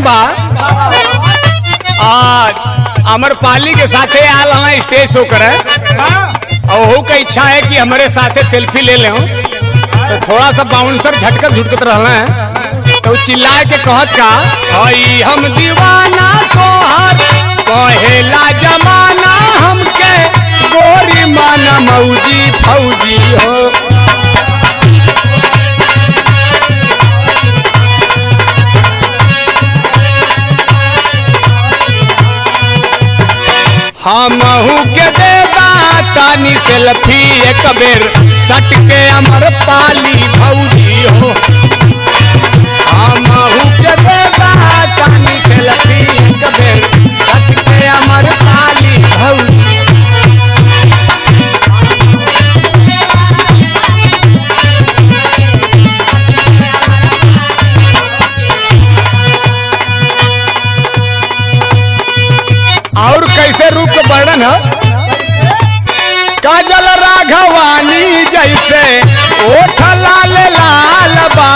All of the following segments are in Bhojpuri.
बा आज अमरपाली के साथे आल हमें स्टेज शो करे और वो का इच्छा है कि हमारे साथे सेल्फी ले ले तो थोड़ा सा बाउंसर झटकर झुटकत रहना है तो चिल्लाए के कहत का हई हम दीवाना तोहर कहेला जमाना हमके गोरी माना मौजी फौजी हो हमहू के देदा तानी सेल्फी एक बेर सट के अमरपाली भौजी हो हमहू के देदा तानी सेल्फी एक बेर सट के अमरपाली भौजी और कैसे रूप का वर्णन है काजल राघवानी जैसे ओठ लाल लाल बा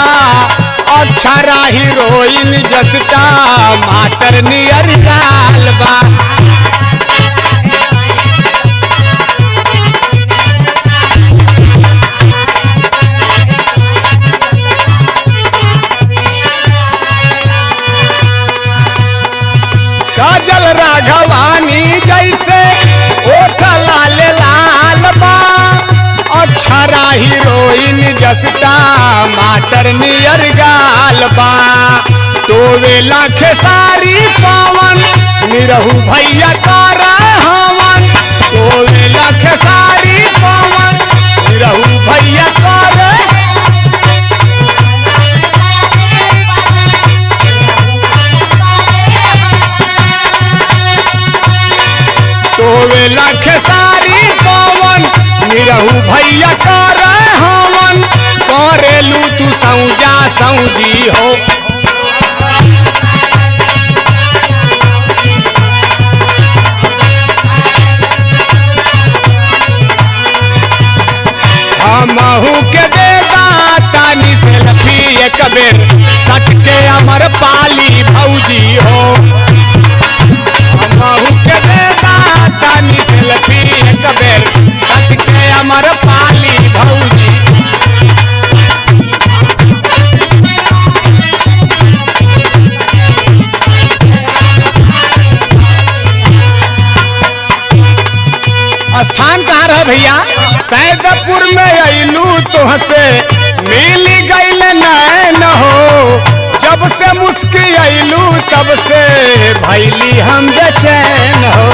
अक्षरा हीरोइन जसटा माटर नियर गाल बा काजल राघवानी जैसे ओठ लाल लाल बा अक्षरा हीरोइन जसटा माटर नियर गाल बा तो वे लाख सारी पवन निरहु भैया कर हवन तो वे लाख सारी पवन निरहु भैया कर तोवे लाख सारी पवन निरहु भैया कर हवन करेलू तू सौजा सौजी हो हमहू के देदा तानी सेल्फी एक बेर सट के अमरपाली भौजी हो हमहू के देदा तानी सेल्फी एक बेर सट के अमरपाली भौजी स्थान कहाँ रहा भैया सैदपुर में अइलू तोहसे मिल गईल नैन हो जब से मुस्की अइलू तब से भैली हम बेचैन हो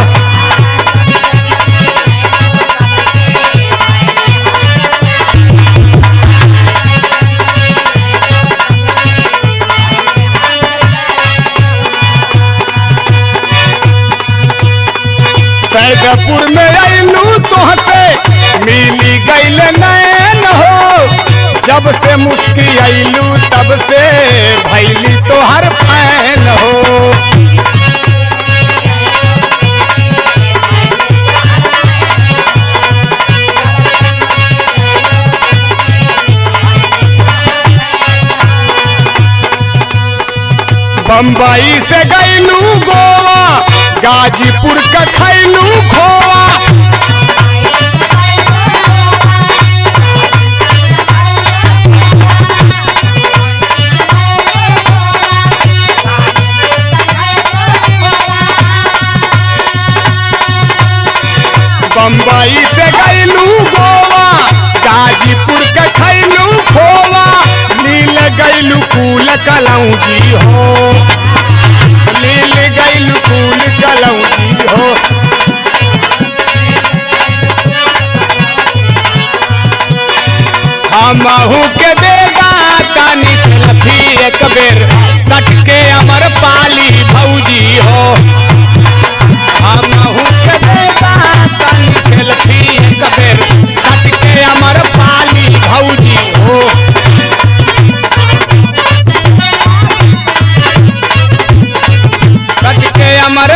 सैदपुर में अइलू तोहसे मिली गईल नैन हो जब से मुस्की अइलू तब से भैली तोहर फैन हो बम्बई से गइलू गोवा गाजीपुर का खैलू खोवा बम्बई से गइलू गोवा गाजीपुर का खैलू खोवा नील गइलू कुल कलौजी हो लील गइलू कुल कलौजी हो हमहू के देदा तानी सेल्फी एक बेर सट के अमरपाली भौजी हो हमहू के देदा तानी सेल्फी एक बेर सट के अमरपाली भौजी हो सट के अमर